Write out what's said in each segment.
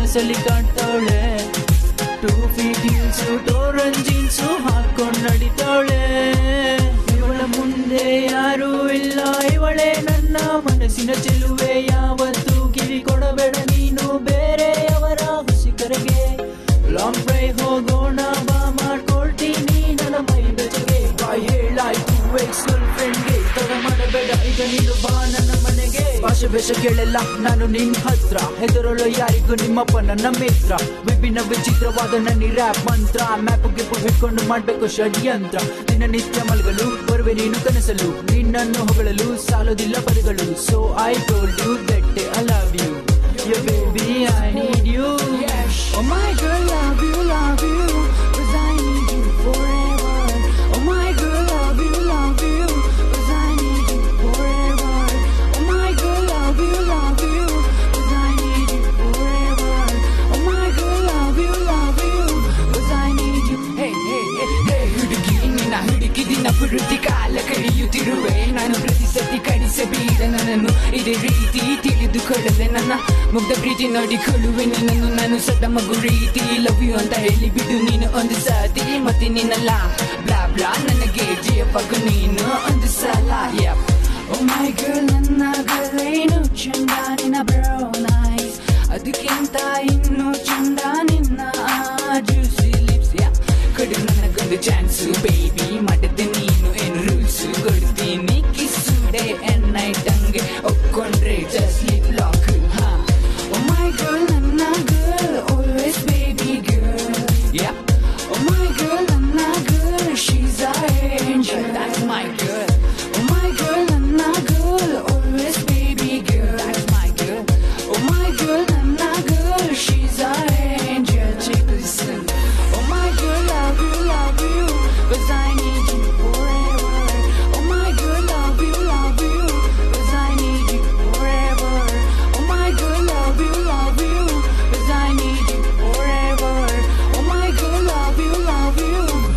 ಕನಸಲ್ಲಿ ಕಾಣ್ತಾವಳೆ 2 feet heels ಟೋರನ್ jeans ಹಾಕೊಂಡ್ ನಡಿತಾವಳೆ ಇವಳ ಮುಂದೆ ಯಾರೂ ಇಲ್ಲ ಇವಳೆ ನನ್ನ ಮನಸ್ಸಿನ ಚೆಲುವೆ ಯಾವತ್ತೂ ಕಿವಿ ಕೊಡಬೇಡ ನೀನು ಬೇರೆಯವರ ಹುಸಿಕರೆಗೆ ಲಾಂಗ್ ಡ್ರೈವ್ ಹೋಗೋಣ ಬಾ ಮಾಡ್ಕೊಳ್ತೀನಿ ನನ್ನ ಮೈ ಬೆಚ್ಚಗೆ ಬಾಯ್ ಹೇಳಾಯ್ತು ಎಕ್ಸ್ ಗರ್ಲ್ ಫ್ರೆಂಡ್ಗೆ ತಡ ಮಾಡಬೇಡ ಈಗ ನೀನು ಬಾ ನನ್ನ ಮನೆಗೆ ಭಾಷೆ ವೇಷ ಕೇಳಲ್ಲ ನಾನು ನಿನ್ ಹತ್ರ ಹೆದರಲು ಯಾರಿಗೂ ನಿಮ್ಮಪ್ಪ ನನ್ನ ಮಿತ್ರ ವಿಭಿನ್ನ ವಿಚಿತ್ರವಾದ ನನ್ನ ರ್ಯಾಪ್ ಮಂತ್ರ ಮ್ಯಾಪ್ ಗಿಪ್ಪು ಹಿಡ್ಕೊಂಡು ಮಾಡ್ಬೇಕು ಷಡ್ಯಂತ್ರ ದಿನನಿತ್ಯ ಮಲಗಲು ಬರುವೆ ನೀನು ಕನಸಲು ನಿನ್ನನ್ನು ಹೊಗಳಲು ಸಾಲೋದಿಲ್ಲ ಪದಗಳು so I told you that I love you your baby I need you yes. Oh my girl love you 'cause I need you forever oh my girl love you 'cause I need you forever oh my girl love you 'cause I need you forever oh my girl love you 'cause I need you hey hey hey hey ಹುಡುಗಿ ನಿನ್ನ ಹುಡುಕಿದಿನ ಪುರುತಿ ಕಾಲ ಕಡಿಯುತ್ತಿರುವೆ ನಾನು ಪ್ರತಿ ಸತಿ ಕಡಿಸಬೇಡ ನನ್ನನ್ನು ಇದೇ ರೀತಿ ತಿಳಿದುಕೊಳ್ಳದೆ ನನ್ನ ಮುಗ್ಧ ಪ್ರೀತಿ ನೋಡಿಕೊಳ್ಳುವೆ ನಿನ್ನನ್ನು ನಾನು ಸದಾ ಮಗು ರೀತಿ ಲವ್ ಯು ಅಂತ ಹೇಳಿ ಬಿಡು ನೀನು ಒಂದು ಸಾತಿ ಮತ್ತೆ ನಿನ್ನಲ್ಲ ಬ್ಲಾ ಬ್ಲಾ ನನಗೆ ಜೀವಪ್ಪಗು ನೀನು ಒಂದು ಸಲ ಓ ಮೈ ಗರ್ಲ್ ನನ್ನ ಗಲ್ಲೇನು ಚಂದ ನಿನ್ನ ಬ್ರೌನ್ ಐಸ್ ಅದಕ್ಕಿಂತ ಇನ್ನೂ ಚಂದ ನಿನ್ನ ಜ್ಯೂಸಿ ಲಿಪ್ಸ್ ಕೊಡು ನನಗೊಂದು ಚಾನ್ಸು ಬೇಬಿ ಮಾಡದೆ ನೀನು ಏನು ರೂಲ್ಸ್ ಕೊಡ್ತೀನಿ ಕಿಸ್ಸು ಡೇ ಅಂಡ್ ನೈಟ್ ಹಂಗೆ ಒಪ್ಕೊಂಡ್ರೆ just lip lock Oh my girl, Nana girl, always baby girl. Yeah. Oh my girl, Nana girl, she's an angel. That's my girl. Oh my girl, Nana girl, always baby girl. That's my girl. Oh my girl, Nana girl, she's an angel. Check listen. Oh my girl, love you, 'cause I need you forever. Oh my girl, love you, 'cause I need you forever. Oh my girl, love you, 'cause I need you forever. Oh my girl, love you,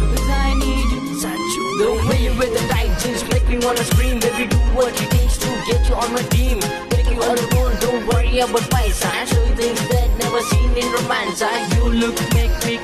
'cause I need you. Sancho, the way you wear the tight jeans make me wanna scream. Baby, do what it takes to get you on my team. Take you on the road, don't worry about price. I show you things that never seen in romance. you look make me